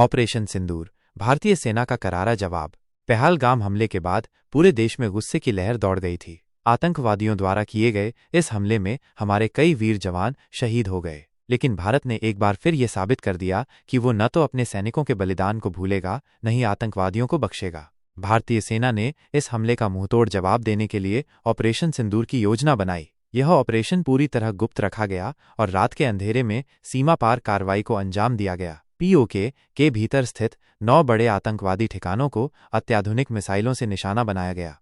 Operation सिंदूर, भारतीय सेना का करारा जवाब। पहलगाम हमले के बाद पूरे देश में गुस्से की लहर दौड़ गई थी। आतंकवादियों द्वारा किए गए इस हमले में हमारे कई वीर जवान शहीद हो गए, लेकिन भारत ने एक बार फिर ये साबित कर दिया कि वो न तो अपने सैनिकों के बलिदान को भूलेगा, न ही आतंकवादियों को बख्शेगा। भारतीय सेना ने इस हमले का मुंहतोड़ जवाब देने के लिए ऑपरेशन सिंदूर की योजना बनाई। यह ऑपरेशन पूरी तरह गुप्त रखा गया और रात के अंधेरे में सीमा पार कार्रवाई को अंजाम दिया गया। पीओके के भीतर स्थित 9 बड़े आतंकवादी ठिकानों को अत्याधुनिक मिसाइलों से निशाना बनाया गया।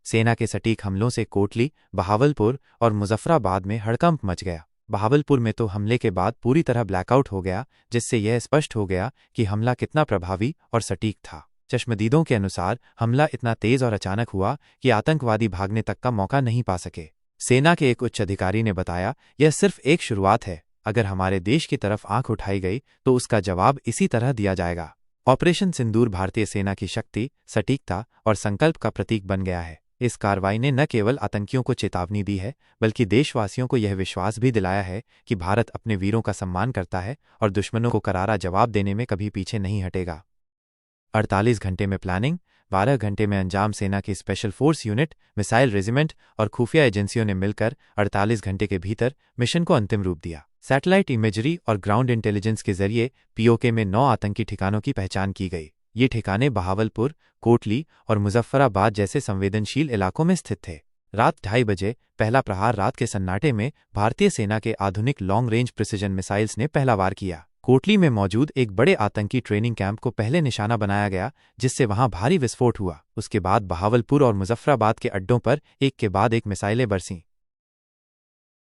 सेना के सटीक हमलों से कोटली, बहावलपुर और मुजफ्फराबाद में हड़कंप मच गया। बहावलपुर में तो हमले के बाद पूरी तरह ब्लैकआउट हो गया, जिससे यह स्पष्ट हो गया कि हमला कितना प्रभावी और सटीक था। चश्मदीदों के अनुसार हमला इतना तेज और अचानक हुआ कि आतंकवादी भागने तक का मौका नहीं पा सके। सेना के एक उच्च अधिकारी ने बताया, यह सिर्फ एक शुरुआत है। अगर हमारे देश की तरफ आंख उठाई गई तो उसका जवाब इसी तरह दिया जाएगा। ऑपरेशन सिंदूर भारतीय सेना की शक्ति, सटीकता और संकल्प का प्रतीक बन गया है। इस कार्रवाई ने न केवल आतंकियों को चेतावनी दी है, बल्कि देशवासियों को यह विश्वास भी दिलाया है कि भारत अपने वीरों का सम्मान करता है और दुश्मनों को करारा जवाब देने में कभी पीछे नहीं हटेगा। 48 घंटे में प्लानिंग, 12 घंटे में अंजाम। सेना की special force unit, missile regiment और खुफिया एजेंसियों ने मिलकर 48 घंटे के भीतर मिशन को अंतिम रूप दिया। सैटेलाइट इमेजरी और ग्राउंड इंटेलिजेंस के जरिए पीओके में 9 आतंकी ठिकानों की पहचान की गई। ये ठिकाने बहावलपुर, कोटली और मुजफ्फराबाद जैसे संवेदनशील इलाकों में स्थित थे। रात 2:30 बजे पहला प्रहार रात के सन्नाटे में भारतीय सेना के आधुनिक लॉन्ग रेंज प्रिसिजन मिसाइल्स ने पहला वार किया। कोटली में मौजूद एक बड़े आतंकी ट्रेनिंग कैंप को पहले निशाना बनाया गया, जिससे वहां भारी विस्फोट हुआ। उसके बाद बहावलपुर और मुजफ्फराबाद के अड्डों पर एक के बाद एक मिसाइलें बरसीं।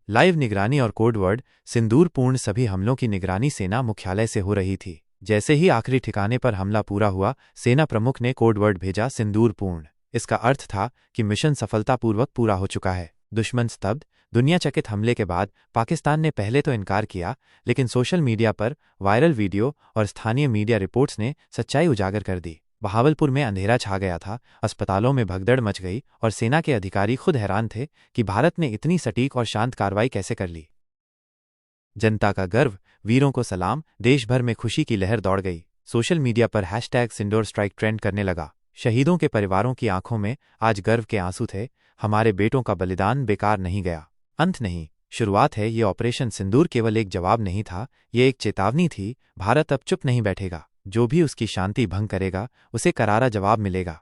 लाइव निगरानी और कोडवर्ड सिंदूरपूर्ण। सभी हमलों की निगरानी सेना मुख्यालय से हो रही थी। जैसे ही आखिरी ठिकाने पर हमला पूरा हुआ, सेना प्रमुख ने कोडवर्ड भेजा, सिंदूरपूर्ण। इसका अर्थ था कि मिशन सफलतापूर्वक पूरा हो चुका है। दुश्मन स्तब्ध। दुनियाचकित हमले के बाद पाकिस्तान ने पहले तो इनकार किया, लेकिन सोशल मीडिया पर वायरल वीडियो और स्थानीय मीडिया रिपोर्ट्स ने सच्चाई उजागर कर दी। बहावलपुर में अंधेरा छा गया था, अस्पतालों में भगदड़ मच गई और सेना के अधिकारी खुद हैरान थे कि भारत ने इतनी सटीक और शांत कार्रवाई कैसे कर ली। जनता का गर्व, वीरों को सलाम। देश भर में खुशी की लहर दौड़ गई। सोशल मीडिया पर #सिंदूर स्ट्राइक ट्रेंड करने लगा। शहीदों के परिवारों की आंखों में आज गर्व के आंसू थे। हमारे बेटों का बलिदान बेकार नहीं गया। अंत नहीं, शुरुआत है। ये ऑपरेशन सिंदूर केवल एक जवाब नहीं था, ये एक चेतावनी थी। भारत अब चुप नहीं बैठेगा। जो भी उसकी शांति भंग करेगा, उसे करारा जवाब मिलेगा।